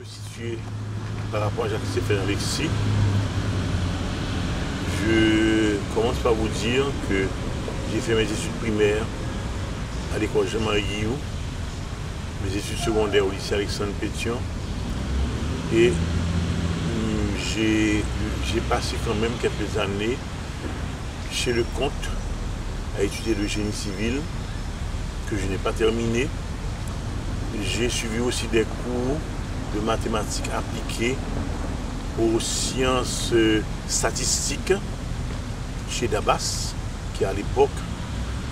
situer par rapport à Jacques Stéphane Alexis. Je commence par vous dire que j'ai fait mes études primaires à l'école Jean-Marie Guillou, mes études secondaires au lycée Alexandre Pétion, et j'ai passé quand même quelques années chez le comte à étudier le génie civil, que je n'ai pas terminé. J'ai suivi aussi des cours de mathématiques appliquées aux sciences statistiques chez Dabas, qui à l'époque,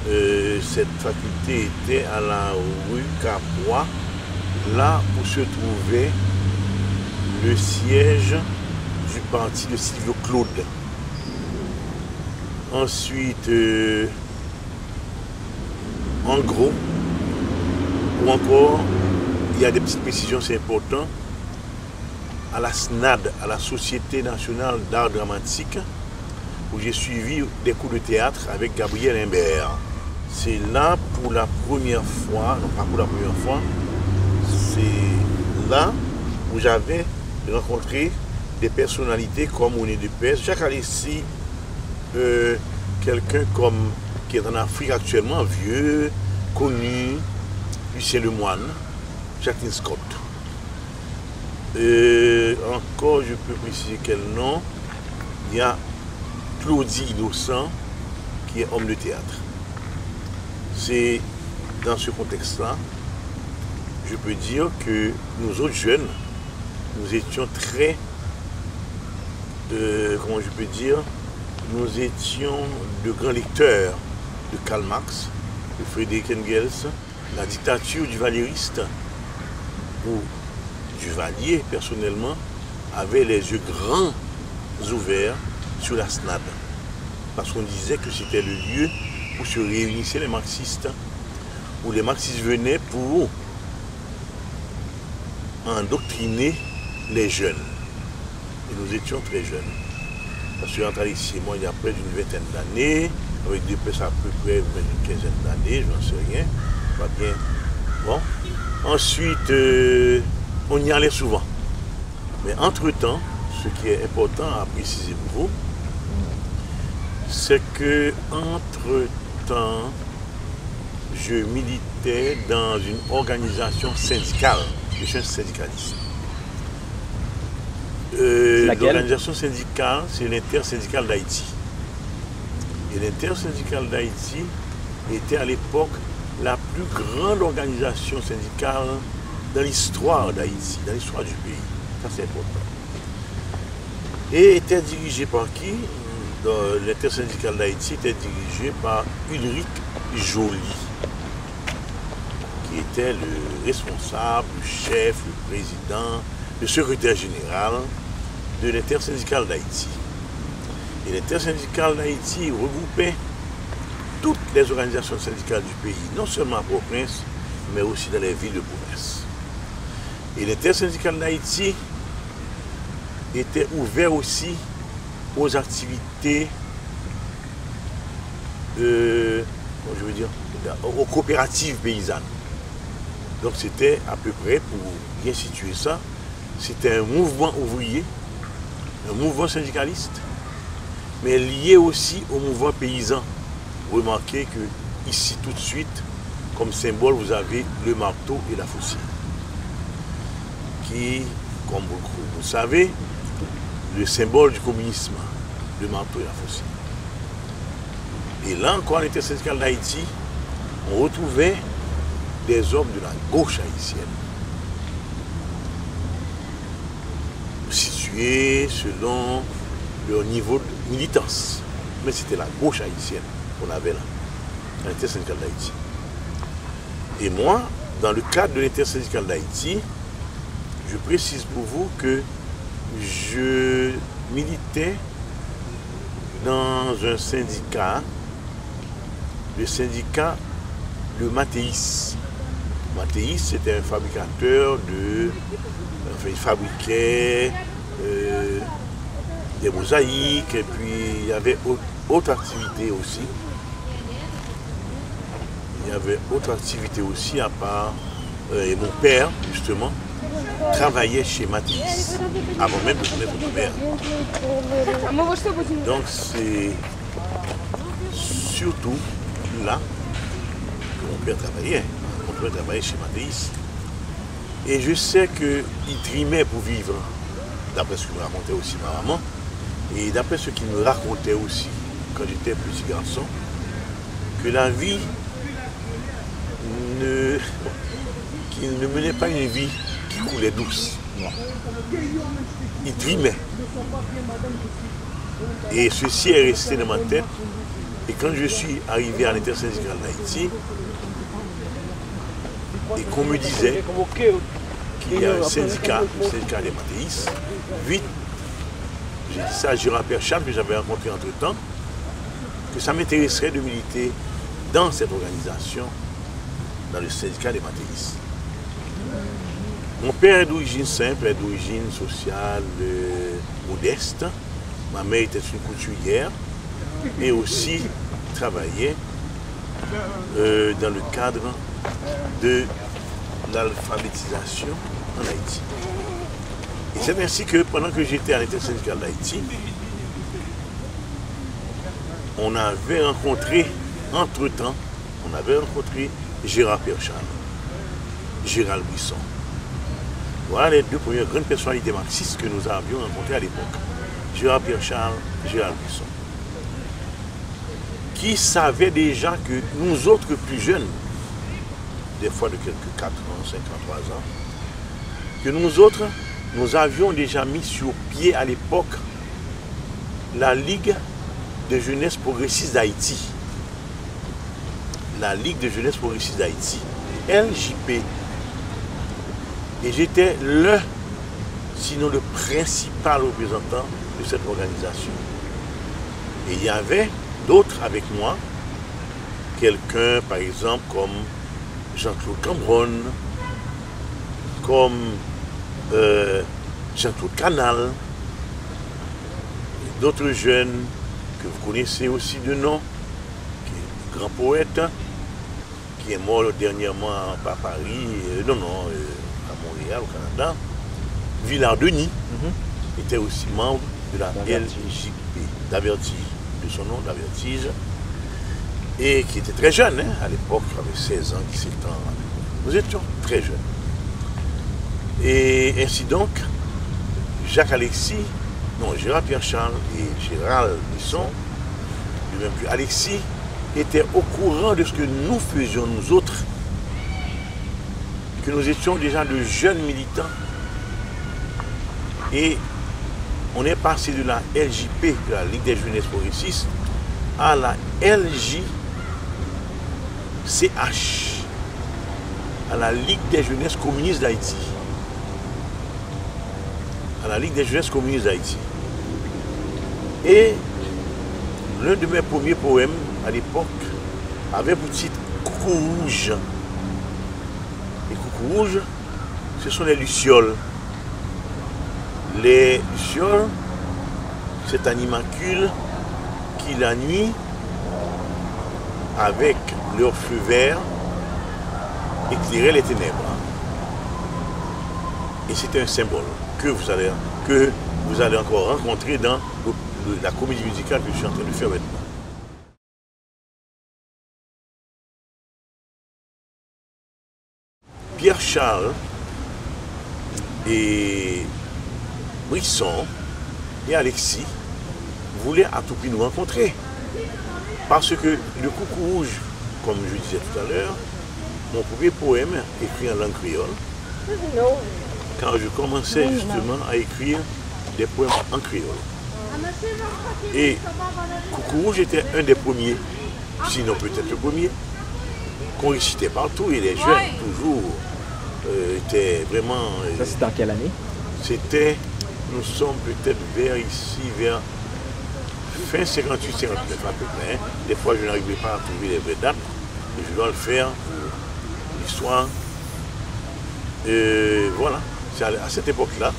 cette faculté était à la rue Capois, là où se trouvait le siège du parti de Silvio Claude. Ensuite, en gros, ou encore, il y a des petites précisions, c'est important, à la SNAD, à la Société nationale d'art dramatique, où j'ai suivi des cours de théâtre avec Gabriel Imbert. C'est là pour la première fois, non pas pour la première fois, c'est là où j'avais rencontré des personnalités comme René Depès, Jacques Alexis, quelqu'un comme qui est en Afrique actuellement, vieux, connu, Lucien Lemoine, Jacqueline Scott. Encore, je peux préciser quel nom. Il y a Claudie Innocent, qui est homme de théâtre. C'est dans ce contexte-là, je peux dire que nous autres jeunes, nous étions très, comment je peux dire, nous étions de grands lecteurs de Karl Marx, de Friedrich Engels, la dictature du valériste, où Duvalier, personnellement, avait les yeux grands ouverts sur la SNAD. Parce qu'on disait que c'était le lieu où se réunissaient les marxistes, où les marxistes venaient pour endoctriner les jeunes. Et nous étions très jeunes. Parce que entre Alexis et moi, il y a près d'une vingtaine d'années, avec des personnes à peu près une quinzaine d'années, je n'en sais rien. Pas bien. Bon. Ensuite, on y allait souvent. Mais entre-temps, ce qui est important à préciser pour vous, c'est que entre-temps, je militais dans une organisation syndicale. Je suis un syndicaliste. L'organisation syndicale, c'est l'Intersyndicale d'Haïti. Et l'Intersyndicale d'Haïti était à l'époque la plus grande organisation syndicale dans l'histoire d'Haïti, dans l'histoire du pays. Ça, c'est important. Et était dirigée par qui? L'Intersyndicale d'Haïti était dirigée par Ulrich Joly, qui était le responsable, le chef, le président, le secrétaire général de l'Intersyndicale d'Haïti. Et l'Intersyndicale d'Haïti regroupait toutes les organisations syndicales du pays, non seulement à Port-au-Prince, mais aussi dans les villes de province. Et l'Intersyndicale d'Haïti était ouvert aussi aux activités, aux coopératives paysannes. Donc c'était à peu près, pour bien situer ça, c'était un mouvement ouvrier, un mouvement syndicaliste, mais lié aussi au mouvement paysan. Remarquez que ici tout de suite, comme symbole, vous avez le marteau et la faucille, qui, comme vous le savez, le symbole du communisme, le marteau et la faucille. Et là encore, à l'Intersyndicale d'Haïti, on retrouvait des hommes de la gauche haïtienne, situés selon leur niveau de militance. Mais c'était la gauche haïtienne qu'on avait là, à l'Intersyndicale d'Haïti. Et moi, dans le cadre de l'Intersyndicale d'Haïti, je précise pour vous que je militais dans un syndicat, le syndicat de Mathéis. Mathéis, c'était un fabricateur de... Enfin, il fabriquait des mosaïques, et puis il y avait autre activité aussi. Il y avait autre activité aussi à part... et mon père, justement, travaillait chez Matisse avant même de connaître mon père. Donc c'est surtout là que mon père travaillait. Mon père travaillait chez Matisse. Et je sais qu'il trimait pour vivre, d'après ce que me racontait aussi ma maman, et d'après ce qu'il me racontait aussi quand j'étais petit garçon, que la vie qu'il ne menait pas une vie qui coulait douce. Il trimait. Et ceci est resté dans ma tête. Et quand je suis arrivé à l'intersyndicale d'Haïti, et qu'on me disait qu'il y a un syndicat, le syndicat des mathéistes, vite, j'ai dit ça à Gérard Perchal, que j'avais rencontré entre-temps, que ça m'intéresserait de militer dans cette organisation, dans le syndicat des mathéistes. Mon père est d'origine simple, est d'origine sociale modeste. Ma mère était une couturière et aussi travaillait dans le cadre de l'alphabétisation en Haïti. Et c'est ainsi que pendant que j'étais à l'intersyndicale d'Haïti, on avait rencontré, entre-temps, Gérard Perchal, Gérald Buisson. Voilà les deux premières grandes personnalités marxistes que nous avions rencontrées à l'époque. Gérard Perchal, Gérald Buisson. Qui savaient déjà que nous autres plus jeunes, des fois de quelques 4 ans, 5 ans, 3 ans, que nous autres, nous avions déjà mis sur pied à l'époque la Ligue de jeunesse progressiste d'Haïti. La Ligue de jeunesse progressiste d'Haïti, LJP. Et j'étais sinon le principal représentant de cette organisation. Et il y avait d'autres avec moi, quelqu'un par exemple comme Jean-Claude Cambron, comme Jean-Claude Canal, d'autres jeunes que vous connaissez aussi de nom, qui est un grand poète, qui est mort dernièrement à Paris, à Montréal, au Canada. Villard Denis était aussi membre de la LJP, d'Avertige, de son nom, d'Avertige, et qui était très jeune, hein, à l'époque, il avait 16 ans, 17 ans. Nous étions très jeunes. Et ainsi donc, Gérard Perchal et Gérald Buisson, de même que Alexis, étaient au courant de ce que nous faisions, nous autres, que nous étions déjà de jeunes militants. Et on est passé de la LJP, de la Ligue des jeunesses progressistes, à la LJCH, à la Ligue des jeunesses communistes d'Haïti. À la Ligue des jeunesses communistes d'Haïti. Et l'un de mes premiers poèmes à l'époque avait pour titre Coucou rouge. Les coucous rouges, ce sont les lucioles. Les lucioles, c'est un animalcule qui la nuit, avec leur feu vert, éclairait les ténèbres. Et c'est un symbole que vous allez encore rencontrer dans la comédie musicale que je suis en train de faire maintenant. Pierre Charles et Brisson et Alexis voulaient à tout prix nous rencontrer. Parce que le Coucou rouge, comme je disais tout à l'heure, mon premier poème écrit en langue créole, quand je commençais justement à écrire des poèmes en créole. Et Coucou rouge était un des premiers, sinon peut-être le premier, qu'on récitait partout, et les jeunes toujours étaient vraiment... Ça c'était en quelle année? C'était, nous sommes peut-être vers fin 58-59 à peu près. Des fois je n'arrivais pas à trouver les vraies dates, et je dois le faire pour l'histoire. Voilà, c'est à cette époque-là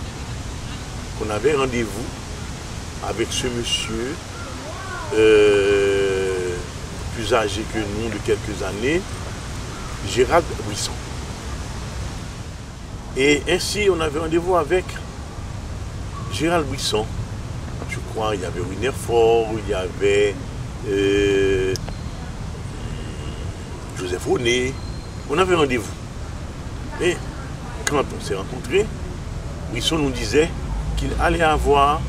qu'on avait rendez-vous avec ce monsieur plus âgé que nous de quelques années, Gérald Buisson. Et ainsi, on avait rendez-vous avec Gérald Buisson. Je crois, il y avait Winer Fort, il y avait Joseph René. On avait rendez-vous. Et quand on s'est rencontrés, Buisson nous disait qu'il allait avoir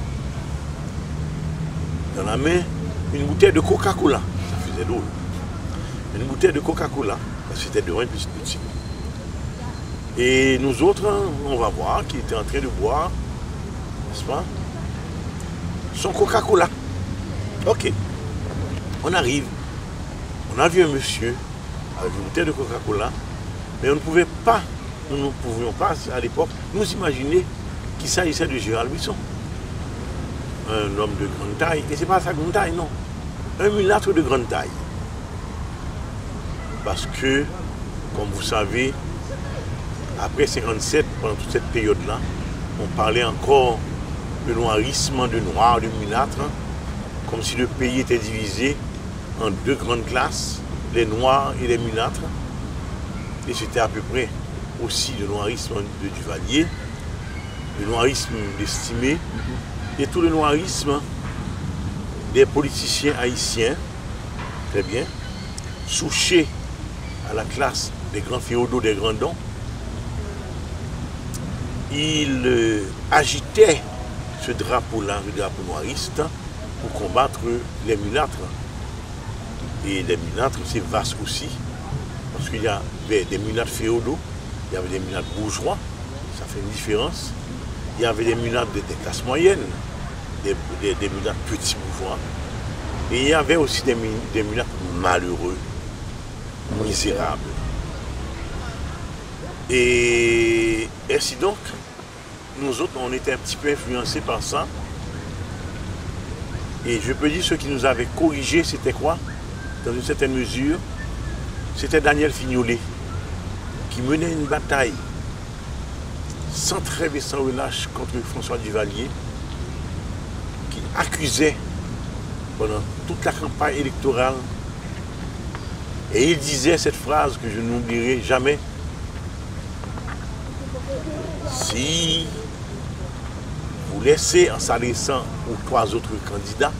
dans la main une bouteille de Coca-Cola. Ça faisait drôle. Une bouteille de Coca-Cola, parce que c'était de loin plus petit. Et nous autres, on va voir qu'il était en train de boire, n'est-ce pas, son Coca-Cola. Ok. On arrive. On a vu un monsieur avec une bouteille de Coca-Cola, mais on ne pouvait pas, nous ne pouvions pas à l'époque nous imaginer qu'il s'agissait de Gérald Buisson. Un homme de grande taille, et c'est pas sa grande taille, non. Un mulâtre de grande taille. Parce que, comme vous savez, après 1957, pendant toute cette période-là, on parlait encore de noirisme, de noirs, de mulâtres, comme si le pays était divisé en deux grandes classes, les noirs et les mulâtres. Et c'était à peu près aussi le noirisme de Duvalier, le noirisme d'Estimé, et tout le noirisme des politiciens haïtiens, très bien, Souchet à la classe des grands féodaux, des grands dons. Il agitait ce drapeau-là, le drapeau noiriste, pour combattre les mulâtres. Et les mulâtres, c'est vaste aussi, parce qu'il y avait des mulâtres féodaux, il y avait des mulâtres bourgeois, ça fait une différence. Il y avait des mulâtres des classes moyennes, des mulâtres petits bourgeois. Et il y avait aussi des mulâtres malheureux, misérables. Et ainsi donc, nous autres, on était un petit peu influencés par ça. Et je peux dire, ce qui nous avait corrigé, c'était quoi? Dans une certaine mesure, c'était Daniel Fignolet, qui menait une bataille sans trêve et sans relâche contre François Duvalier, qui accusait pendant toute la campagne électorale. Et il disait cette phrase que je n'oublierai jamais. Si vous laissez, en s'adressant aux trois autres candidats,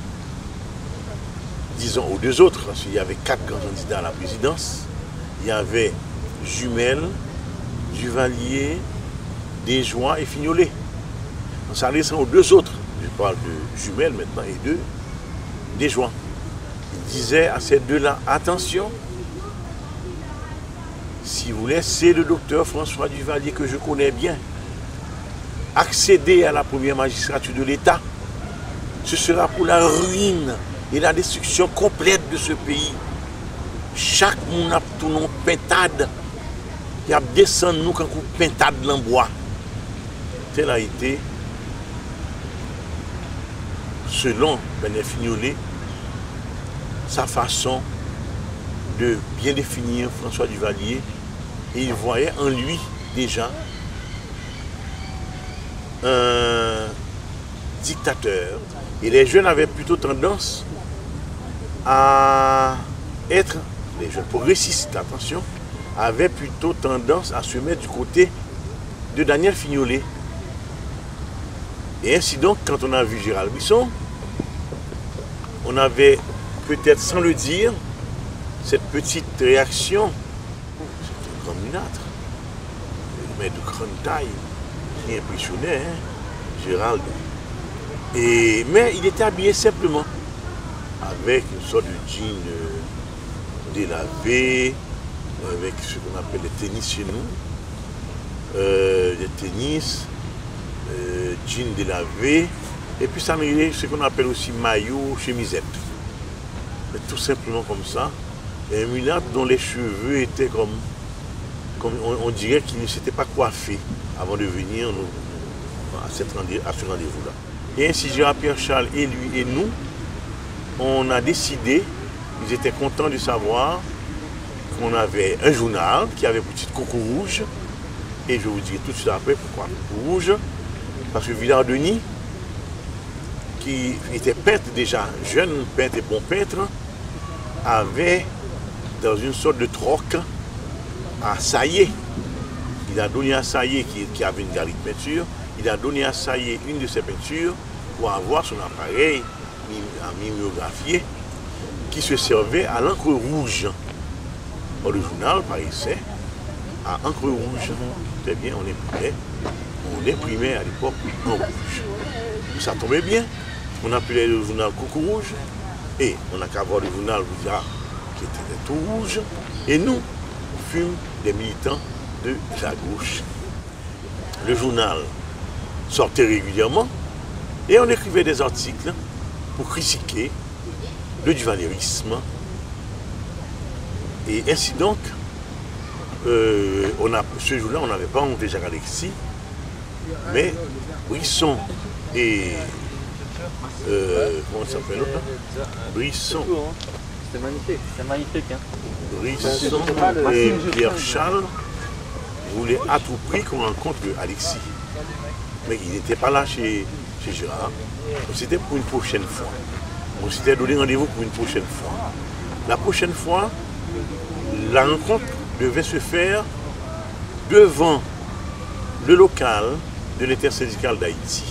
disons aux deux autres, parce qu'il y avait 4 candidats à la présidence, il y avait Jumel, Duvalier, Desjoints et Fignolet. En s'adressant aux deux autres, je parle de Jumel maintenant et de Desjoints, il disait à ces deux-là, attention, si vous laissez le docteur François Duvalier, que je connais bien, accéder à la première magistrature de l'État, ce sera pour la ruine et la destruction complète de ce pays. Chaque monde a tout nom pintade, qui a descendu nous quand on pintade dans le bois. Tel a été, selon Benet Fignolet, sa façon de bien définir François Duvalier, et il voyait en lui déjà un dictateur. Et les jeunes avaient plutôt tendance à être, les jeunes progressistes, attention, avaient plutôt tendance à se mettre du côté de Daniel Fignolet. Et ainsi donc, quand on a vu Gérald Buisson, on avait peut-être sans le dire, cette petite réaction. C'est un grand mulâtre, mais de grande taille, qui impressionnait, hein, Gérald. Mais il était habillé simplement, avec une sorte de jean délavé, avec ce qu'on appelle les tennis chez nous, des tennis, jean délavé, et puis ça m'a ce qu'on appelle aussi maillot, chemisette. Mais tout simplement comme ça. Et un mulâtre dont les cheveux étaient comme on dirait qu'il ne s'était pas coiffé avant de venir à ce rendez-vous-là. Et ainsi, Gérard-Pierre Charles et lui et nous, on a décidé, ils étaient contents de savoir qu'on avait un journal qui avait petite Coco Rouge. Et je vais vous dire tout de suite après pourquoi Coco Rouge. Parce que Villard-Denis, qui était peintre déjà, jeune peintre et bon peintre, avait dans une sorte de troc à Saillé. Il a donné à Saillé, qui avait une galerie de peinture, il a donné à Saillé une de ses peintures pour avoir son appareil à miméographier qui se servait à l'encre rouge. Or, le journal paraissait à encre rouge. Très bien, on imprimait à l'époque en rouge. Ça tombait bien. On appelait le journal Coucou Rouge et on n'a qu'à voir le journal qui était tout rouge. Et nous, on fûmes des militants de la gauche. Le journal sortait régulièrement et on écrivait des articles pour critiquer le duvalérisme. Et ainsi donc, ce jour-là, on n'avait pas monté Jacques Alexis, mais Brisson et... comment ça s'appelle l'autre? Brisson. C'est magnifique. Hein. Brisson et Pierre Charles voulaient à tout prix qu'on rencontre Alexis. Mais il n'était pas là chez Gérard. C'était pour une prochaine fois. On s'était donné rendez-vous pour une prochaine fois. La prochaine fois, la rencontre devait se faire devant le local de l'intersyndicale d'Haïti.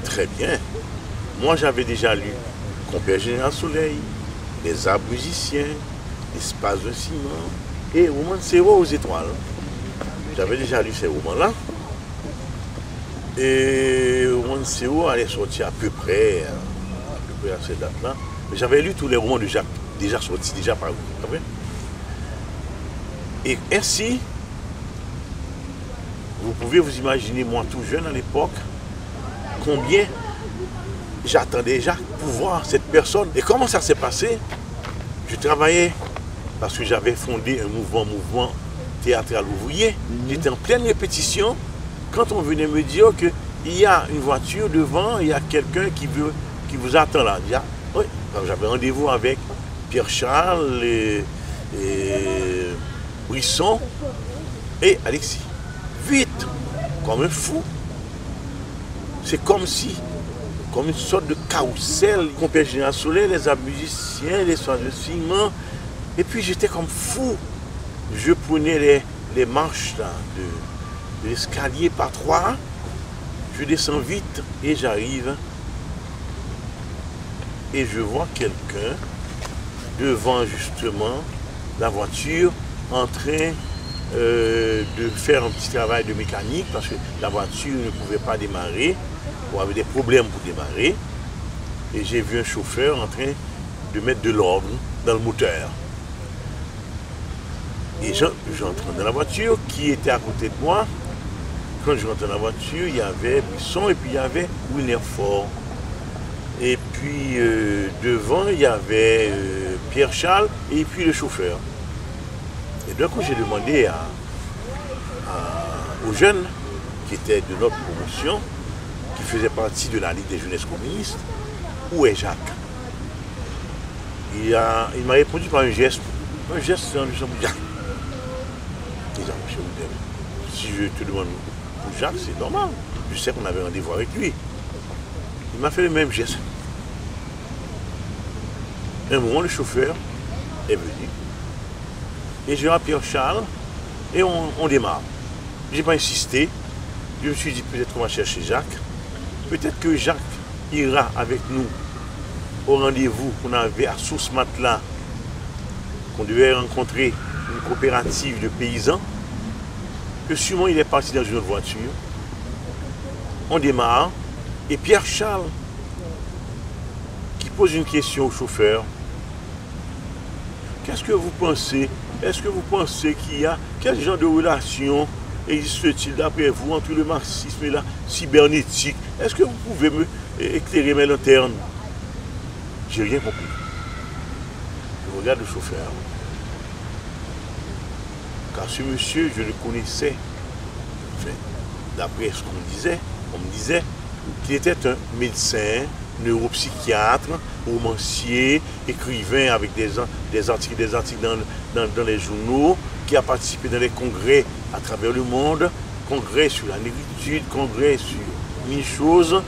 Très bien. Moi, j'avais déjà lu Compère Général Soleil, Les Arbres Musiciens, L'Espace de Ciment et Roman de Serro aux étoiles. J'avais déjà lu ces romans-là. Et Roman de Serro allait sortir à peu près à cette date-là. Mais j'avais lu tous les romans de Jacques, déjà sortis, déjà parus. Et ainsi, vous pouvez vous imaginer, moi tout jeune à l'époque, combien j'attendais Jacques pour voir cette personne. Et comment ça s'est passé? Je travaillais parce que j'avais fondé un mouvement théâtral ouvrier. J'étais en pleine répétition quand on venait me dire qu'il y a une voiture devant, il y a quelqu'un qui vous attend là. Déjà, oui, j'avais rendez-vous avec Pierre Charles et Brisson et Alexis. Vite, comme un fou. C'est comme une sorte de carrousel. Compère Général Soleil, les Arbres Musiciens, les Soirs de Ciment. Et puis j'étais comme fou. Je prenais les marches là, de l'escalier par 3. Je descends vite et j'arrive. Et je vois quelqu'un devant justement la voiture en train de faire un petit travail de mécanique parce que la voiture ne pouvait pas démarrer, on avait des problèmes pour démarrer. Et j'ai vu un chauffeur en train de mettre de l'ordre dans le moteur. Et j'entre dans la voiture qui était à côté de moi. Quand je rentre dans la voiture, il y avait Brisson et puis il y avait Wilnerfort. Et puis devant, il y avait Pierre Charles et puis le chauffeur. Et d'un coup, j'ai demandé aux jeunes qui étaient de notre promotion, qui faisaient partie de la Ligue des jeunesses communistes, où est Jacques? Il m'a répondu par un geste. Un geste, c'est un geste pour Jacques. Si je te demande pour Jacques, c'est normal. Je sais qu'on avait rendez-vous avec lui. Il m'a fait le même geste. Un moment, le chauffeur est venu. Et je vais Pierre Charles et on démarre. Je n'ai pas insisté. Je me suis dit peut-être qu'on va chercher Jacques. Peut-être que Jacques ira avec nous au rendez-vous qu'on avait à Source Matelas, qu'on devait rencontrer une coopérative de paysans. Que sûrement il est parti dans une autre voiture. On démarre. Et Pierre Charles qui pose une question au chauffeur. Qu'est-ce que vous pensez? Est-ce que vous pensez qu'il y a quel genre de relation existe-t-il d'après vous entre le marxisme et la cybernétique? Est-ce que vous pouvez me éclairer mes lanternes? J'ai rien compris. Je regarde le chauffeur. Car ce monsieur, je le connaissais. Enfin, d'après ce qu'on disait, on me disait qu'il était un médecin, neuropsychiatre, romancier, écrivain avec des articles dans les journaux, qui a participé dans les congrès à travers le monde, congrès sur la négritude, congrès sur mille choses,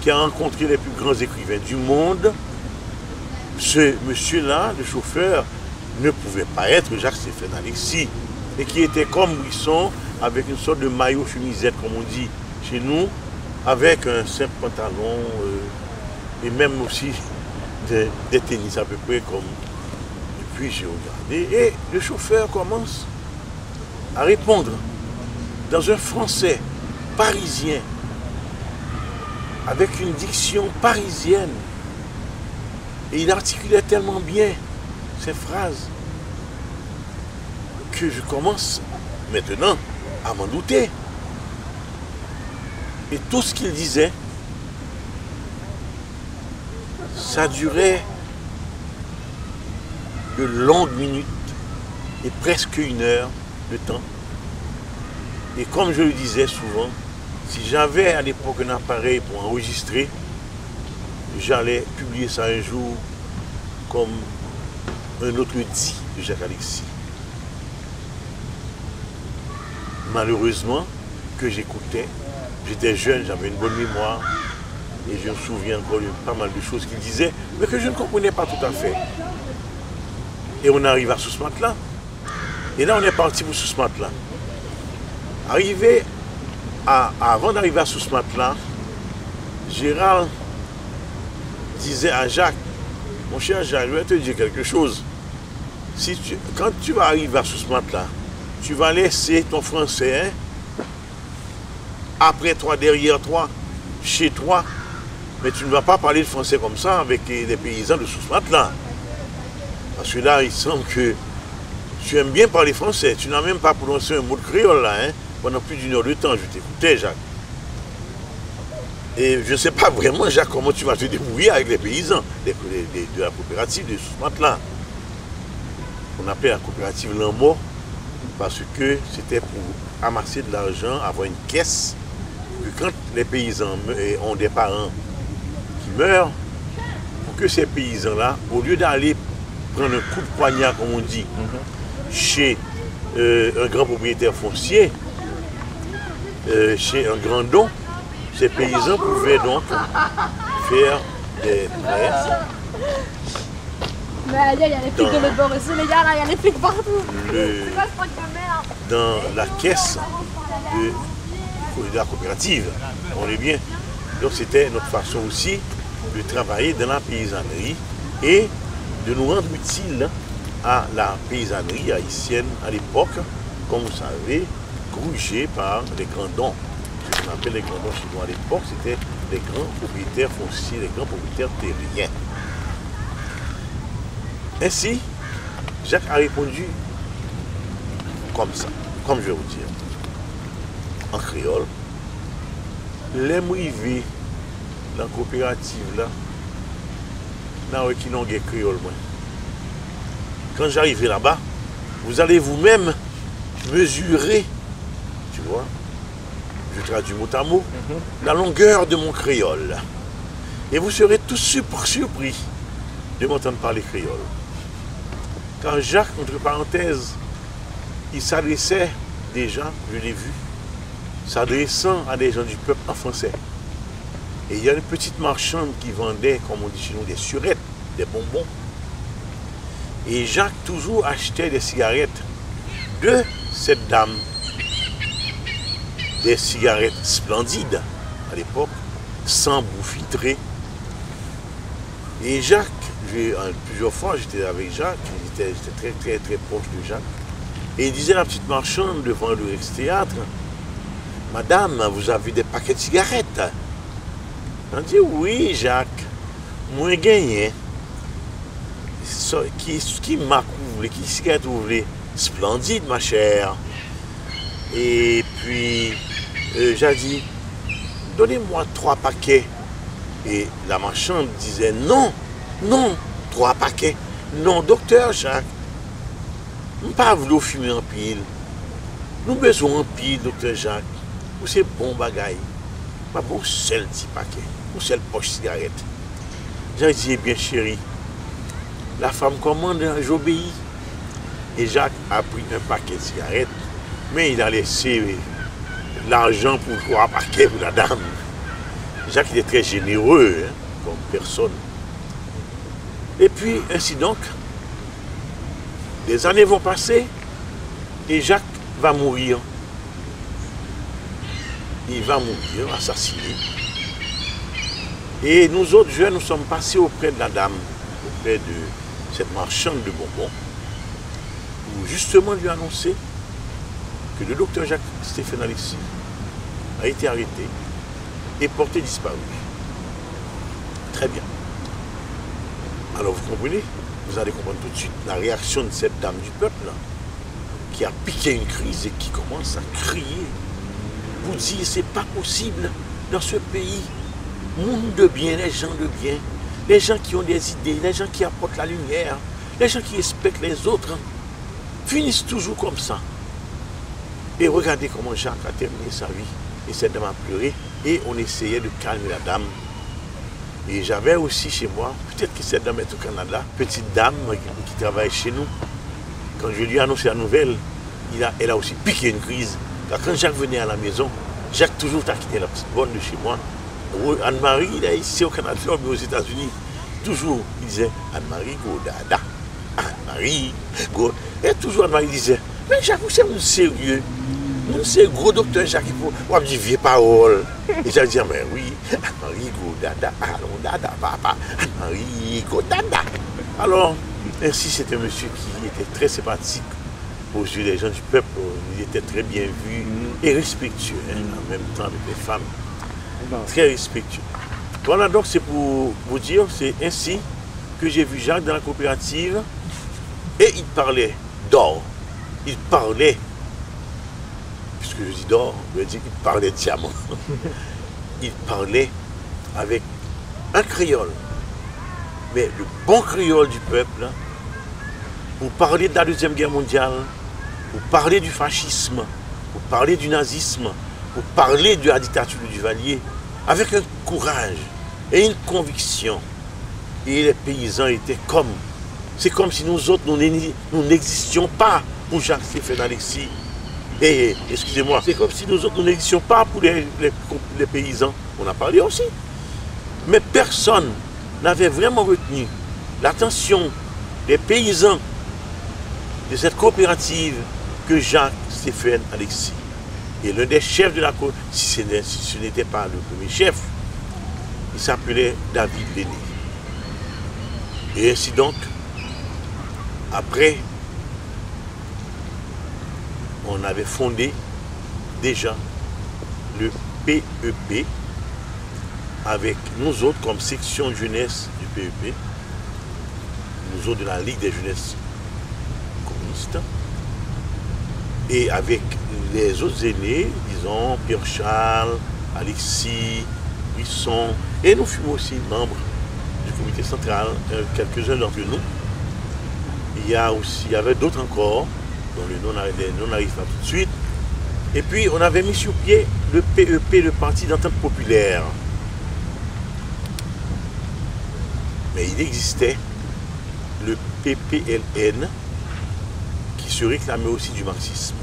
qui a rencontré les plus grands écrivains du monde. Ce monsieur-là, le chauffeur, ne pouvait pas être Jacques-Stéphane Alexis. et qui était comme Brisson, avec une sorte de maillot chemisette, comme on dit chez nous, avec un simple pantalon et même aussi des tennis à peu près comme. Et puis j'ai regardé et le chauffeur commence à répondre dans un français parisien, avec une diction parisienne. Et il articulait tellement bien ces phrases que je commence maintenant à m'en douter. Et tout ce qu'il disait, ça durait de longues minutes et presque une heure de temps. Et comme je le disais souvent, si j'avais à l'époque un appareil pour enregistrer, j'allais publier ça un jour comme un autre dit de Jacques Alexis. Malheureusement, que j'écoutais, j'étais jeune, j'avais une bonne mémoire, et je me souviens encore de pas mal de choses qu'il disait, mais que je ne comprenais pas tout à fait. Et on arrive à ce matelas. Et là, on est parti pour ce matelas. Avant d'arriver à ce matelas, Gérald disait à Jacques, mon cher Jacques, je vais te dire quelque chose. Quand tu vas arriver à ce matelas, tu vas laisser ton français, hein, après toi, derrière toi, chez toi, mais tu ne vas pas parler de français comme ça avec des paysans de ce matelas. Parce que là, il semble que tu aimes bien parler français. Tu n'as même pas prononcé un mot de créole là, hein, pendant plus d'une heure de temps. Je t'écoutais, Jacques. Et je ne sais pas vraiment, Jacques, comment tu vas te débrouiller avec les paysans de la coopérative de ce matelas. On appelait la coopérative Lambo parce que c'était pour amasser de l'argent, avoir une caisse. Que quand les paysans ont des parents qui meurent, pour que ces paysans-là, au lieu d'aller prendre un coup de poignard, comme on dit, chez un grand propriétaire foncier, chez un grand don, ces paysans pouvaient donc faire des prêts. Mais il y a les flics de l'autre bord aussi, les gars, là, il y a les flics partout. C'est quoi ce truc de merde? Dans la caisse de la coopérative, on est bien. Donc c'était notre façon aussi de travailler dans la paysannerie et de nous rendre utiles à la paysannerie haïtienne à l'époque, comme vous savez, grugée par les grands dons. Ce qu'on appelle les grands dons chez nous à l'époque, c'était les grands propriétaires fonciers, les grands propriétaires terriens. Ainsi, Jacques a répondu comme ça, comme je vais vous dire, en créole. Les mouvés dans la coopérative là, dans qui n'ont pas créole moi. Quand j'arrive là-bas, vous allez vous-même mesurer, tu vois, je traduis mot à mot, la longueur de mon créole. Et vous serez tous surpris de m'entendre parler créole. Quand Jacques, entre parenthèses, il s'adressait déjà, je l'ai vu, s'adressant à des gens du peuple en français. Et il y a une petite marchande qui vendait, comme on dit chez nous, des surettes, des bonbons. Et Jacques toujours achetait des cigarettes de cette dame. Des cigarettes splendides à l'époque, sans bout filtré. Et Jacques, plusieurs fois j'étais avec Jacques, j'étais très proche de Jacques. Et il disait à la petite marchande devant le ex-théâtre, Madame, vous avez des paquets de cigarettes? On dit oui, Jacques, moi gagné. Qui m'a couvert, qui cigarette vous voulez? Splendide, ma chère. Et puis, j'ai dit, donnez-moi 3 paquets. Et la marchande disait, non, 3 paquets. Non, docteur Jacques, nous ne pas voulu fumer en pile. Nous besoin en pile, docteur Jacques. Ou c'est bon bagaille. Pas bon seul petit paquet, ou seul poche cigarette. J'ai dit, eh bien chérie, la femme commande, j'obéis. Et Jacques a pris un paquet de cigarettes, mais il a laissé l'argent pour 3 paquets pour la dame. Jacques était très généreux, hein, comme personne. Et puis, ainsi donc, les années vont passer, Et Jacques va mourir. Il va mourir, assassiné. Et nous autres jeunes, nous sommes passés auprès de la dame, auprès de cette marchande de bonbons, pour justement lui annoncer que le docteur Jacques Stéphane Alexis a été arrêté et porté disparu. Très bien. Alors vous comprenez, vous allez comprendre tout de suite la réaction de cette dame du peuple là, qui a piqué une crise et qui commence à crier pour dire c'est pas possible dans ce pays. Monde de bien, les gens de bien, les gens qui ont des idées, les gens qui apportent la lumière, les gens qui respectent les autres, finissent toujours comme ça. Et regardez comment Jacques a terminé sa vie. Et cette dame a pleuré. Et on essayait de calmer la dame. Et j'avais aussi chez moi, peut-être que cette dame est au Canada, petite dame qui travaille chez nous. Quand je lui ai annoncé la nouvelle, elle a aussi piqué une crise. Car quand Jacques venait à la maison, Jacques toujours t'a quitté la petite bonne de chez moi. Anne-Marie, il est ici au Canada, mais aux États-Unis, toujours, il disait Anne-Marie, go dada. Anne-Marie, go. Et toujours Anne-Marie disait, mais Jacques, vous êtes sérieux. Nous, c'est gros docteur Jacques, il faut dire vieille parole. Et Jacques disait, mais oui, Anne-Marie, go dada, allons dada, papa. Anne-Marie, go dada. Alors, ainsi, c'était un monsieur qui était très sympathique aux yeux des gens du peuple. Il était très bien vu et respectueux, hein, en même temps avec les femmes. Très respectueux. Voilà, donc c'est pour vous dire, c'est ainsi que j'ai vu Jacques dans la coopérative et il parlait d'or. Il parlait, puisque je dis d'or, je veux dire qu'il parlait de diamant. Il parlait avec un créole, mais le bon créole du peuple, pour parler de la Deuxième Guerre mondiale, pour parler du fascisme, pour parler du nazisme, pour parler de la dictature du Duvalier, avec un courage et une conviction. Et les paysans étaient comme, c'est comme si nous autres, nous n'existions pas pour Jacques Stéphane Alexis. Et excusez-moi, c'est comme si nous autres, nous n'existions pas pour les paysans. On a parlé aussi. Mais personne n'avait vraiment retenu l'attention des paysans de cette coopérative que Jacques Stéphane Alexis. Et l'un des chefs de la coopérative, si ce n'était pas le premier chef, il s'appelait David Lenné. Et ainsi donc, après, on avait fondé déjà le PEP avec nous autres comme section jeunesse du PEP, nous autres de la Ligue des jeunesses communistes, et avec les autres aînés, disons Pierre-Charles, Alexis, Buisson, et nous fûmes aussi membres du comité central, quelques-uns d'entre nous. Il y avait d'autres encore, dont les noms n'arrivent pas tout de suite. Et puis on avait mis sur pied le PEP, le Parti d'entente populaire. Mais il existait le PPLN qui se réclamait aussi du marxisme.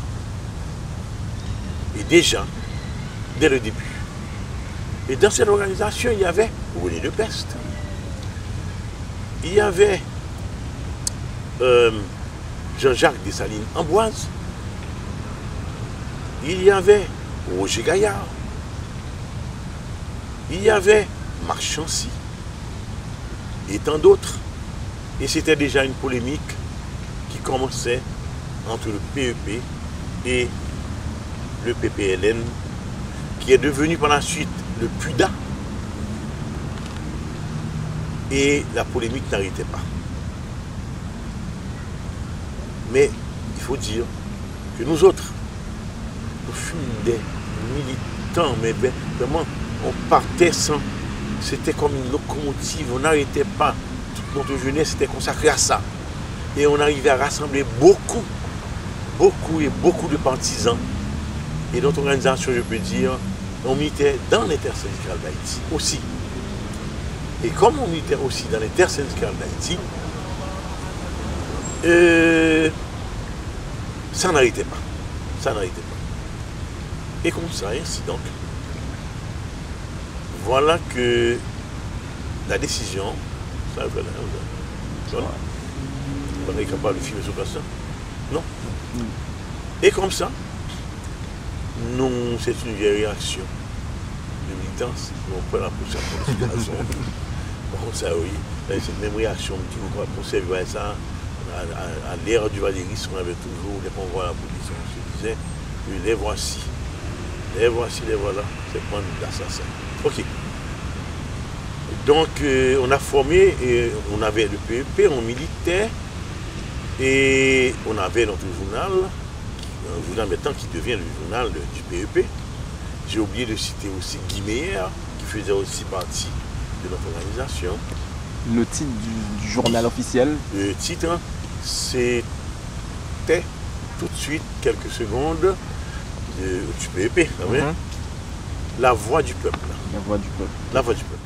Et déjà, dès le début. Et dans cette organisation, il y avait René Lepeste. Il y avait Jean-Jacques Dessalines-Amboise. Il y avait Roger Gaillard. Il y avait Marc Chancy. Et tant d'autres. Et c'était déjà une polémique qui commençait entre le PEP et le PPLN, qui est devenu par la suite le PUDA. Et la polémique n'arrêtait pas. Mais il faut dire que nous autres, nous fûmes des militants, mais vraiment, on partait sans. C'était comme une locomotive, on n'arrêtait pas. Toute notre jeunesse était consacrée à ça. Et on arrivait à rassembler beaucoup de partisans. Et notre organisation, je peux dire, on militait dans l'intersyndicale d'Haïti aussi. Et comme on militait aussi dans l'intersyndicale d'Haïti, ça n'arrêtait pas. Ça n'arrêtait pas. Et comme ça, ainsi donc. Voilà que la décision, ça voilà. On est capable de filmer sur place. Non? Et comme ça, c'est une vieille réaction de militance. On prend la position. Bon, ça oui, c'est une même réaction qui nous conserve ça. À l'ère du Valérisme, on avait toujours les convois à la police. On se disait, les voici. Les voici, les voilà. C'est point d'assassin. Ok. Donc, on a formé, on avait le PEP, on militait, et on avait notre journal, un journal maintenant qui devient le journal du PEP. J'ai oublié de citer aussi Guy Meyer, qui faisait aussi partie de notre organisation. Le titre du journal officiel? Le titre, c'était tout de suite quelques secondes du PEP. La voix du peuple. La voix du peuple. La voix du peuple.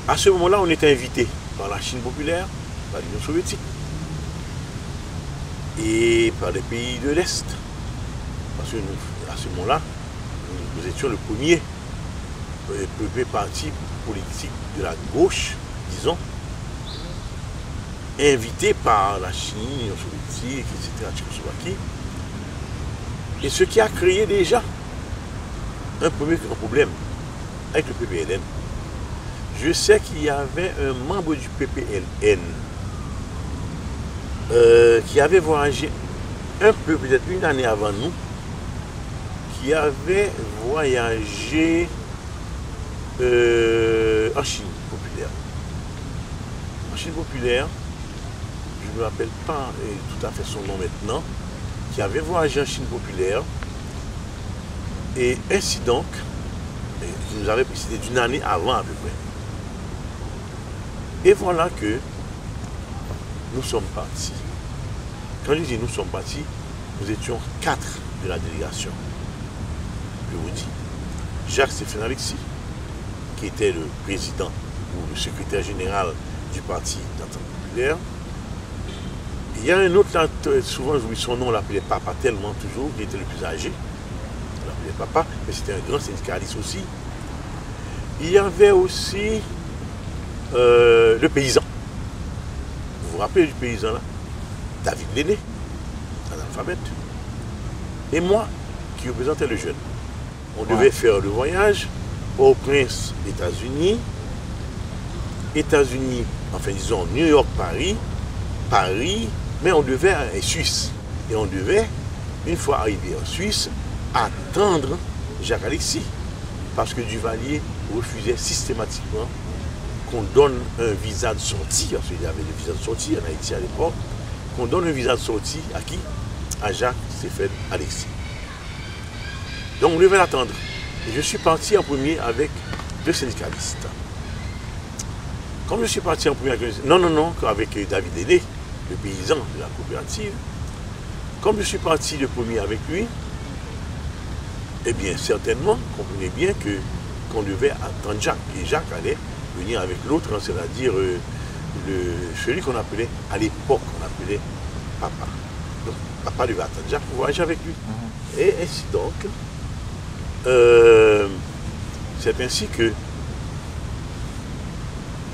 À ce moment-là, on était invité par la Chine populaire, par l'Union soviétique et par les pays de l'Est. Parce que nous, à ce moment-là, nous étions le premier parti politique de la gauche, disons, invité par la Chine, l'Union soviétique, etc., Tchécoslovaquie. Et ce qui a créé déjà un premier grand problème avec le PPLN. Je sais qu'il y avait un membre du PPLN qui avait voyagé un peu, peut-être une année avant nous, qui avait voyagé en Chine populaire. En Chine populaire, je ne me rappelle pas tout à fait son nom maintenant, qui avait voyagé en Chine populaire, et ainsi donc, c'était d'une année avant à peu près. Et voilà que nous sommes partis. Quand je dis nous sommes partis, nous étions 4 de la délégation. Je vous dis, Jacques-Stéphane Alexis, qui était le président ou le secrétaire général du Parti d'Entente populaire. Il y a un autre, là, souvent j'oublie son nom, on l'appelait Papa tellement toujours, il était le plus âgé. On l'appelait Papa, mais c'était un grand syndicaliste aussi. Il y avait aussi le paysan. Vous vous rappelez du paysan là? David Lenné, analphabète. Et moi, qui représentais le jeune. On devait faire le voyage au Prince, États-Unis, enfin disons New York, Paris, mais on devait aller en Suisse. Et on devait, une fois arrivé en Suisse, attendre Jacques Alexis. Parce que Duvalier refusait systématiquement qu'on donne un visa de sortie, parce qu'il y avait le visa de sortie en Haïti à l'époque, qu'on donne un visa de sortie à qui? À Jacques-Stéphane Alexis. Donc on devait l'attendre. Et je suis parti en premier avec 2 syndicalistes. Comme je suis parti en premier avec David Lenné, le paysan de la coopérative, comme je suis parti le premier avec lui, eh bien certainement, comprenez bien qu'on devait attendre Jacques. Et Jacques allait venir avec l'autre, c'est-à-dire celui qu'on appelait, à l'époque, on appelait Papa. Donc, Papa devait attendre Jacques pour voyager avec lui. Et ainsi donc, c'est ainsi que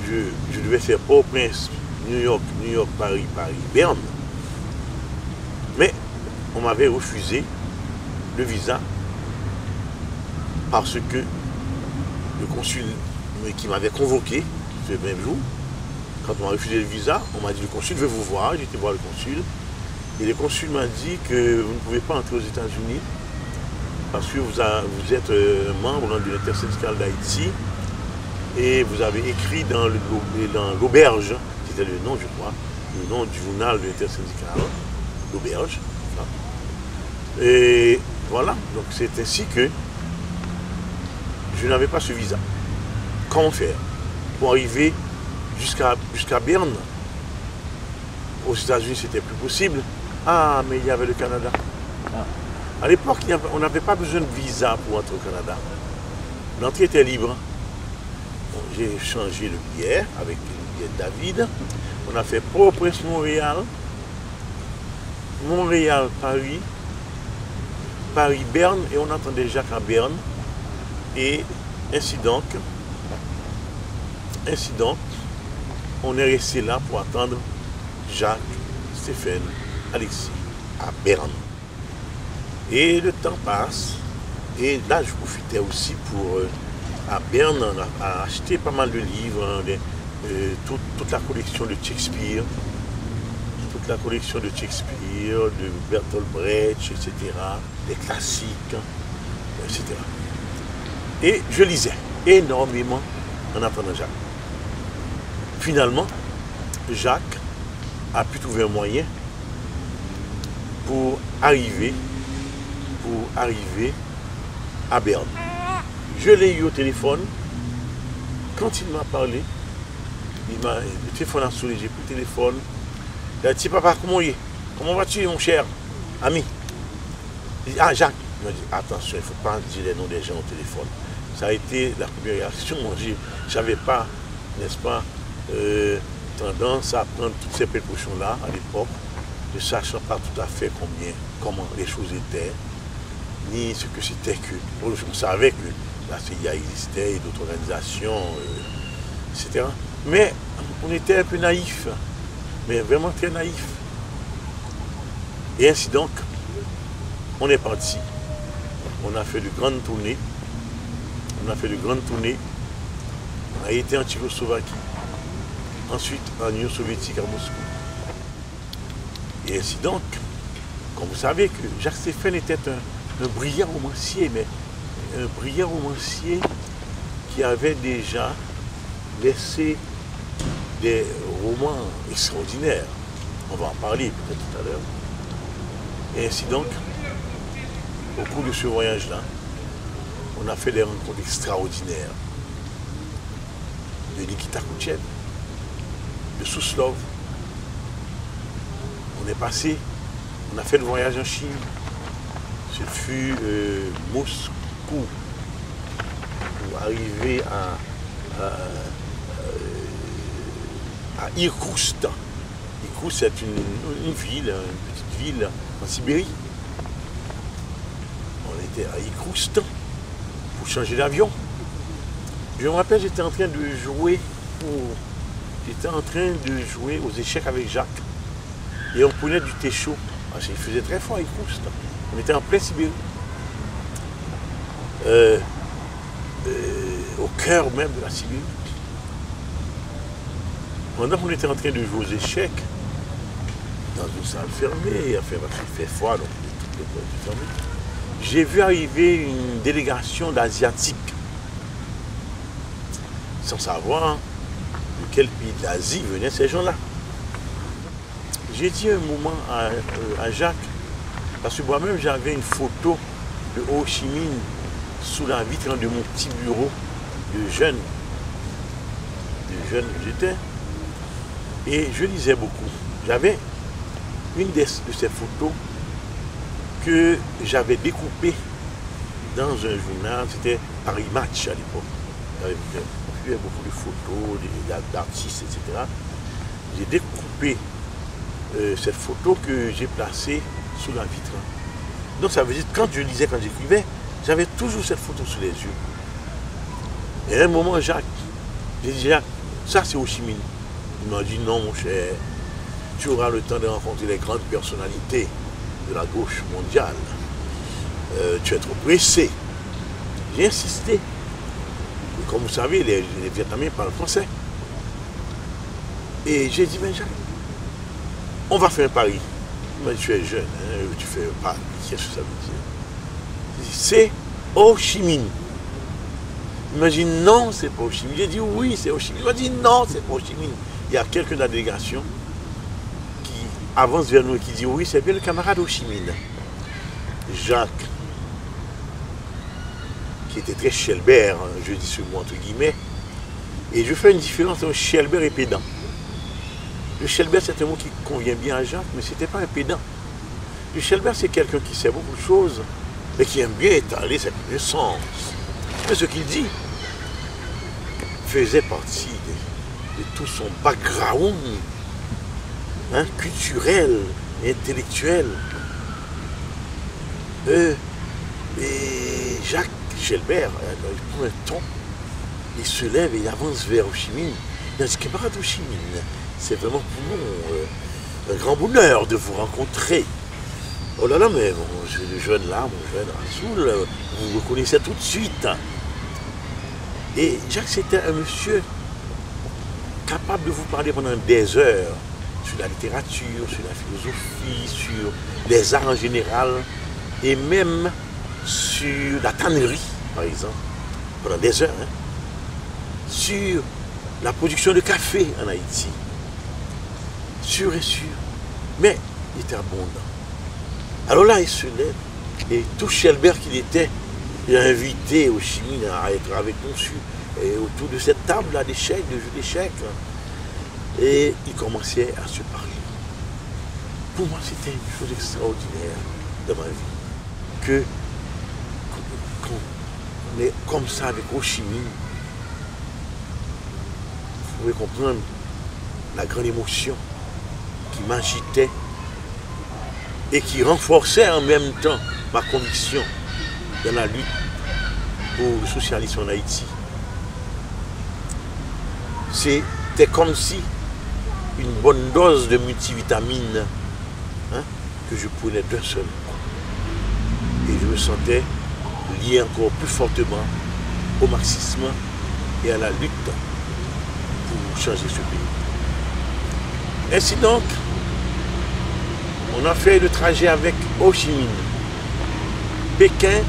je devais faire Port-au-Prince, New York, Paris, Berne. Mais on m'avait refusé le visa parce que le consul qui m'avait convoqué ce même jour, quand on m'a refusé le visa, on m'a dit le consul veut vous voir, j'ai été voir le consul. Et le consul m'a dit que vous ne pouvez pas entrer aux États-Unis parce que vous êtes membre de l'intersyndicale d'Haïti et vous avez écrit dans l'auberge, c'était le nom je crois, le nom du journal de l'intersyndicale, l'auberge. Et voilà, donc c'est ainsi que je n'avais pas ce visa. Comment faire pour arriver jusqu'à Berne? Aux États-Unis, c'était plus possible. Ah, mais il y avait le Canada. À l'époque, on n'avait pas besoin de visa pour entrer au Canada. L'entrée était libre. Bon, j'ai changé le billet avec le billet de David. On a fait Port-au-Prince, Montréal, Paris, Berne, et on entendait Jacques à Berne. Et ainsi donc, on est resté là pour attendre Jacques, Stéphane, Alexis à Berne. Et le temps passe. Et là, je profitais aussi pour, à Berne, à acheter pas mal de livres, toute la collection de Shakespeare, de Bertolt Brecht, etc., des classiques, etc. Et je lisais énormément en attendant Jacques. Finalement, Jacques a pu trouver un moyen pour arriver à Berne. Je l'ai eu au téléphone. Quand il m'a parlé, le téléphone a sonné, j'ai pris le téléphone. Il a dit, papa, comment vas-tu, mon cher ami? Il dit, ah, Jacques. Il m'a dit, attention, il ne faut pas dire les noms des gens au téléphone. Ça a été la première réaction. Je n'avais pas, n'est-ce pas, tendance à prendre toutes ces précautions-là à l'époque, ne sachant pas tout à fait comment les choses étaient, ni ce que c'était que. Je savais que la CIA existait et d'autres organisations, etc. Mais on était un peu naïfs, mais vraiment très naïfs. Et ainsi donc, on est parti. On a fait de grandes tournées. On a été en Tchécoslovaquie, ensuite en Union soviétique à Moscou. Et ainsi donc, comme vous savez que Jacques Stéphane était un brillant romancier, mais un brillant romancier qui avait déjà laissé des romans extraordinaires. On va en parler peut-être tout à l'heure. Et ainsi donc, au cours de ce voyage-là, on a fait des rencontres extraordinaires de Nikita Khrouchtchev, de Souslov. On a fait le voyage en Chine. Ce fut Moscou pour arriver à Irkoutsk. Irkoutsk, c'est une ville, une petite ville en Sibérie. On était à Irkoutsk pour changer d'avion. Je me rappelle, j'étais en train de jouer aux échecs avec Jacques. Et on prenait du thé chaud. Parce qu'il faisait très froid à Irkoutsk. On était en plein Sibérie. Au cœur même de la Sibérie. Pendant qu'on était en train de jouer aux échecs, dans une salle fermée, enfin, il fait froid, donc toutes les portes étaient fermées, j'ai vu arriver une délégation d'Asiatiques, sans savoir de quel pays de l'Asie venaient ces gens-là. J'ai dit un moment à Jacques, parce que moi-même j'avais une photo de Ho Chi Minh sous la vitre de mon petit bureau de jeune que j'étais. Et je lisais beaucoup. J'avais une de ces photos que j'avais découpée dans un journal, c'était Paris Match à l'époque. Il y avait beaucoup de photos d'artistes, etc. J'ai découpé cette photo que j'ai placée sous la vitre. Donc ça veut dire que quand je lisais, quand j'écrivais, j'avais toujours cette photo sous les yeux. Et à un moment, j'ai dit, Jacques, ça c'est Ho Chi Minh. Il m'a dit, non mon cher, tu auras le temps de rencontrer les grandes personnalités de la gauche mondiale. Tu es trop pressé. J'ai insisté. Et comme vous savez, les Vietnamiens parlent français. Et j'ai dit, mais Jacques, on va faire un pari. Mais tu es jeune, hein, tu fais un pari. Qu'est-ce que ça veut dire? C'est Ho Chi Minh. Il m'a dit non, c'est pas Ho Chi Minh. J'ai dit oui, c'est Ho Chi Minh. Il m'a dit non, c'est pas Ho Chi Minh. Il y a quelqu'un de la délégation qui avance vers nous et qui dit oui, c'est bien le camarade Ho Chi Minh. Jacques, qui était très Shelbert, je dis ce mot entre guillemets, et je fais une différence entre Shelbert et pédant. Le Shelbert, c'est un mot qui convient bien à Jacques, mais ce n'était pas un pédant. Le Shelbert, c'est quelqu'un qui sait beaucoup de choses, mais qui aime bien étaler sa connaissance. Mais ce qu'il dit faisait partie de tout son background culturel et intellectuel. Et Jacques Shelbert, il prend un ton, il se lève et il avance vers Ho Chi Minh. dans ce camarade Ho Chi Minh. C'est vraiment pour nous un grand bonheur de vous rencontrer. Oh là là, mais le jeune là, mon jeune Rassoul, vous reconnaissez tout de suite. Et Jacques, c'était un monsieur capable de vous parler pendant des heures sur la littérature, sur la philosophie, sur les arts en général, et même sur la tannerie, par exemple, pendant des heures, hein, sur la production de café en Haïti, sûr et sûr. Mais il était abondant. Alors là, il se lève, et tout Chelbert qu'il était, il a invité Ho Chi Minh à être avec nous et autour de cette table-là d'échecs, de jeux d'échecs. Et ils commençaient à se parler. Pour moi, c'était une chose extraordinaire dans ma vie. Qu'on est comme ça avec Ho Chi Minh, vous pouvez comprendre la grande émotion qui m'agitait et qui renforçait en même temps ma conviction dans la lutte pour le socialisme en Haïti. C'était comme si une bonne dose de multivitamine, hein, que je prenais d'un seul coup. Et je me sentais lié encore plus fortement au marxisme et à la lutte pour changer ce pays. Ainsi donc, on a fait le trajet avec Ho Chi Minh, Pékin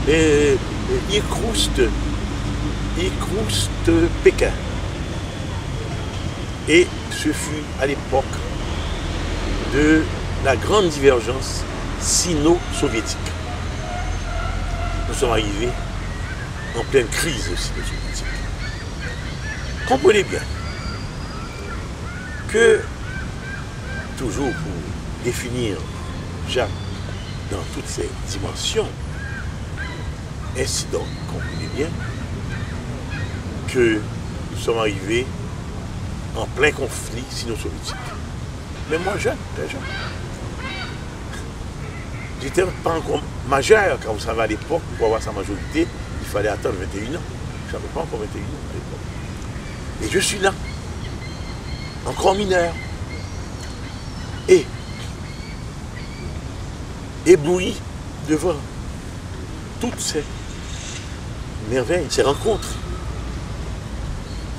et Irkoutsk, Pékin. Et ce fut à l'époque de la grande divergence sino-soviétique. Nous sommes arrivés en pleine crise sino-soviétique. Comprenez bien que, toujours pour définir Jacques dans toutes ses dimensions, ainsi donc, comprenez bien que nous sommes arrivés en plein conflit sino-soviétique. Mais moi, jeune, très jeune. J'étais pas encore majeur, quand vous savez, à l'époque, pour avoir sa majorité, il fallait attendre 21 ans. Je n'avais pas encore 21 ans à l'époque. Et je suis là, encore mineur. Et ébloui devant toutes ces merveilles, ces rencontres.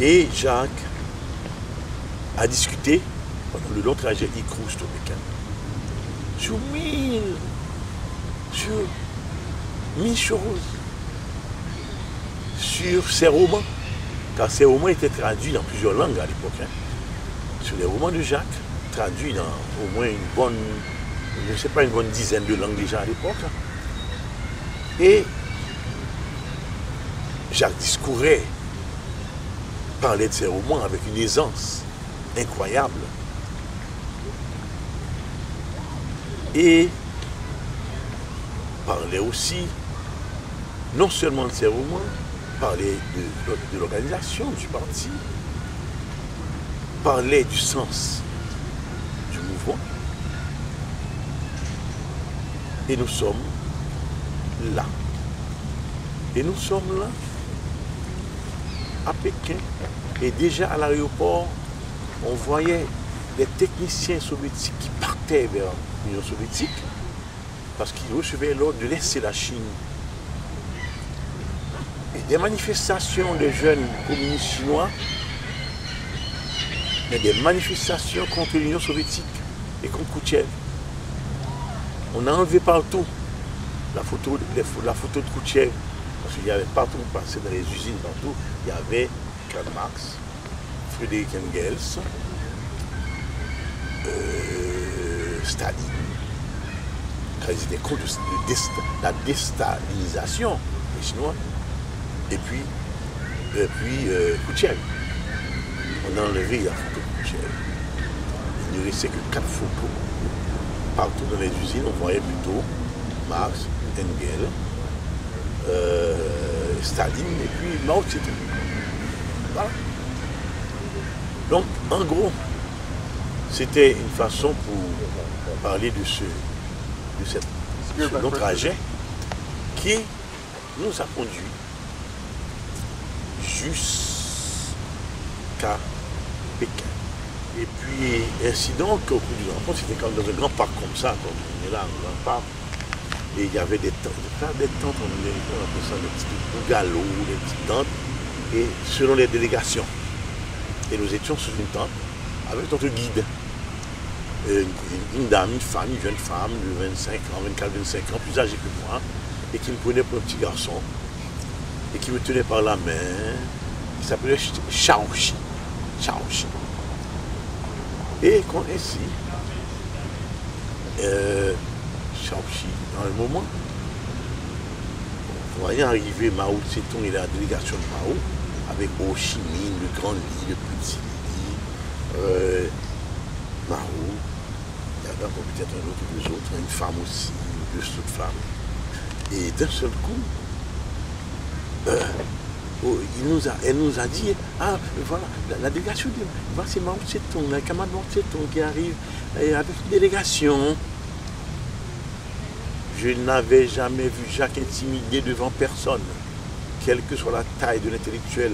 Et Jacques a discuté pendant le long trajet Irkoutsk-Pékin sur mille choses, sur ses romans, car ces romans étaient traduits dans plusieurs langues à l'époque, hein, sur les romans de Jacques, traduits dans au moins une bonne, je ne sais pas, une bonne dizaine de langues déjà à l'époque. Et Jacques discourait, parlait de ses romans avec une aisance incroyable. Et parlait aussi, non seulement de ses romans, parlait de l'organisation du parti, parlait du sens du mouvement. Et nous sommes là. Et nous sommes là, à Pékin. Et déjà à l'aéroport, on voyait les techniciens soviétiques qui partaient vers l'Union soviétique parce qu'ils recevaient l'ordre de laisser la Chine. Et des manifestations de jeunes communistes chinois, mais des manifestations contre l'Union soviétique et contre Khrouchtchev. On a enlevé partout la photo de Khrouchtchev, parce qu'il y avait partout, on passait dans les usines, partout, il y avait Karl Marx, Friedrich Engels, Staline, car ils étaient contre la déstalinisation des Chinois, et puis Khrouchtchev. On a enlevé la photo de Khrouchtchev. Il ne restait que 4 photos. Partout dans les usines, on voyait plutôt Marx, Engels, Staline et puis Mao Tse-tung. Voilà. Donc, en gros, c'était une façon pour parler de ce long trajet qui nous a conduit jusqu'à Pékin. Et puis, ainsi donc, au cours du rencontre, c'était comme dans un grand parc comme ça, comme on est là, un grand parc. Et il y avait des tentes, on appelle ça des petits bungalows, des petites tentes, et selon les délégations. Et nous étions sous une tente avec notre guide. Une dame, une femme, une jeune femme de 25 ans, 24-25 ans, plus âgée que moi, et qui me prenait pour un petit garçon, et qui me tenait par la main, qui s'appelait Shaoxi. Shaoxi. Et qu'on ainsi, Shaoxi, dans le moment, voyant arriver Mao Tse-tung et la délégation de Mao, avec Ho Chi Minh, le grand Li, le petit Li, Mao, il y avait encore peut-être un autre ou deux autres, une femme aussi, deux autres femmes. Et d'un seul coup, elle nous a dit, ah voilà, la délégation, voilà, c'est Mao Tse-tung, la camarade Mao Tse-tung qui arrive avec une délégation. Je n'avais jamais vu Jacques intimidé devant personne, quelle que soit la taille de l'intellectuel,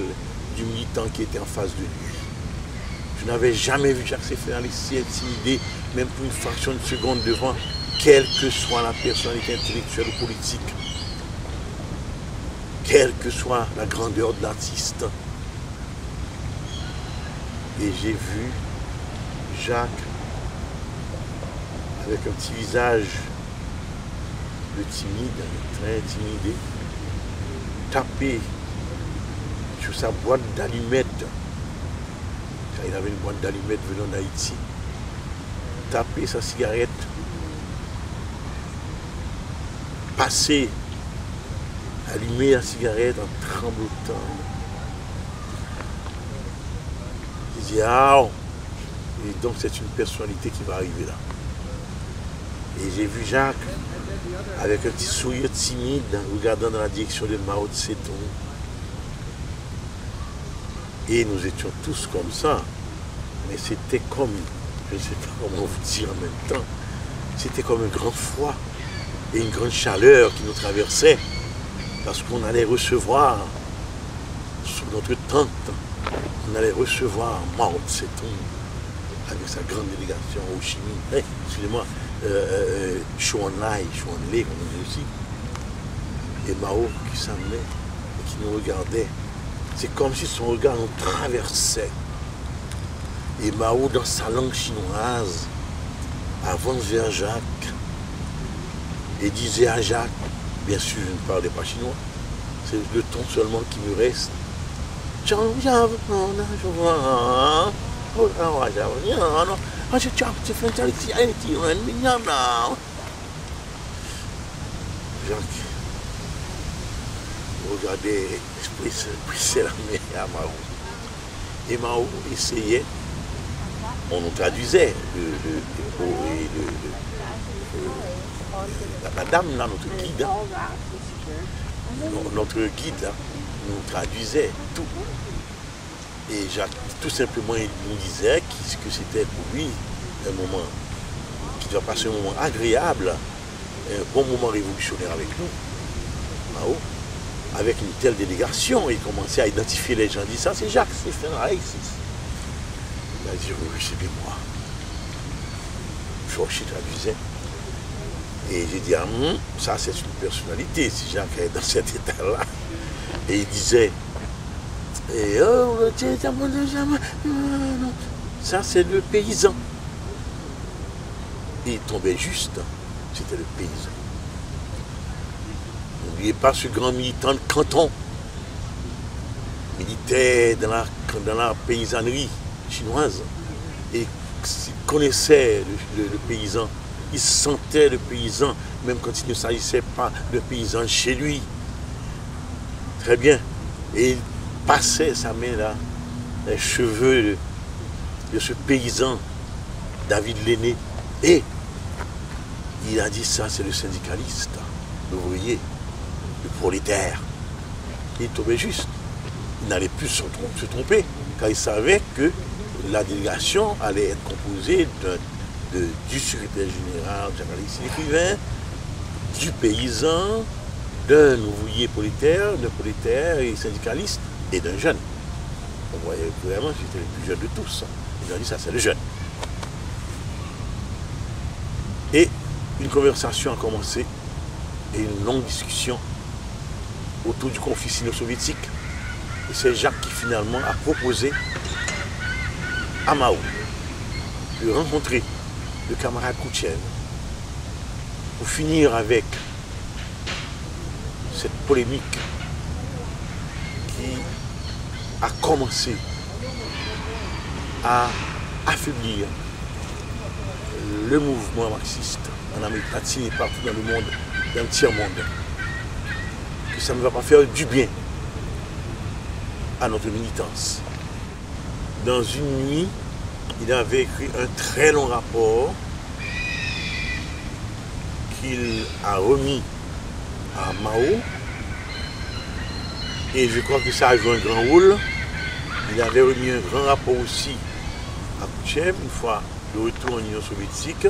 du militant qui était en face de lui. Je n'avais jamais vu Jacques se faire laisser intimider, même pour une fraction de seconde devant, quelle que soit la personnalité intellectuelle ou politique, quelle que soit la grandeur de l'artiste. Et j'ai vu Jacques avec un petit visage de timide, très intimidé, taper sur sa boîte d'allumettes. Il avait une boîte d'allumettes venant d'Haïti. Taper sa cigarette, passer, allumer la cigarette en tremblotant. Il dit, ah, et donc c'est une personnalité qui va arriver là. Et j'ai vu Jacques avec un petit sourire timide, regardant dans la direction de Mao Tse-tung. Et nous étions tous comme ça. Mais c'était comme, je ne sais pas comment vous dire en même temps, c'était comme un grand froid et une grande chaleur qui nous traversait. Parce qu'on allait recevoir, sous notre tente, on allait recevoir Mao Tse-tung avec sa grande délégation Ho Chi Minh. Excusez-moi, Chou En-lai, comme on dit aussi. Et Mao qui s'amenait et qui nous regardait. C'est comme si son regard nous traversait. Et Mao, dans sa langue chinoise, avance vers Jacques et disait à Jacques, bien sûr je ne parlais pas chinois, c'est le ton seulement qui me reste. Jacques regardait, pressait la main à Mao. Et Mao essayait, on nous traduisait, la dame là, notre guide, notre guide là, nous traduisait tout. Et Jacques, tout simplement, il nous disait que c'était pour lui un moment qui doit passer un moment agréable, un bon moment révolutionnaire avec nous, Mao, avec une telle délégation. Il commençait à identifier les gens, il dit ça c'est Jacques, c'est Ferraïs. Il a dit oui, c'est bien moi. Je traduisais. Et j'ai dit, ça c'est une personnalité, si Jacques est dans cet état-là. Et il disait, ça c'est le paysan. Et il tombait juste, c'était le paysan. N'oubliez pas ce grand militant de canton, militait dans la paysannerie chinoise. Et il connaissait le paysan, il sentait le paysan, même quand il ne s'agissait pas de paysan chez lui. Très bien. Et il passait sa main là, les cheveux de ce paysan, David Lenné. Et il a dit ça, c'est le syndicaliste, l'ouvrier, le prolétaire. Il tombait juste. Il n'allait plus se tromper, car il savait que la délégation allait être composée du secrétaire général, l'écrivain, du paysan, d'un ouvrier prolétaire, d'un prolétaire et syndicaliste, et d'un jeune. Donc voyais vraiment que j'étais le plus jeune de tous. Ils ont dit ça, c'est le jeune. Et une conversation a commencé et une longue discussion autour du conflit sino-soviétique. Et c'est Jacques qui finalement a proposé à Mao de rencontrer le camarade Khrouchtchev pour finir avec cette polémique qui a commencé à affaiblir le mouvement marxiste en Amérique latine et partout dans le monde, dans le tiers-monde. Que ça ne va pas faire du bien à notre militance. Dans une nuit, il avait écrit un très long rapport qu'il a remis à Mao. Et je crois que ça a joué un grand rôle. Il avait remis un grand rapport aussi à Khrouchtchev, une fois de retour en Union soviétique,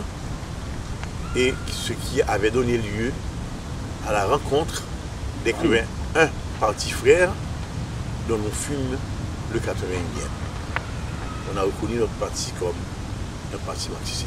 et ce qui avait donné lieu à la rencontre des Cléens, un parti frère dont on fume le 81e. On a reconnu notre parti comme un parti marxiste.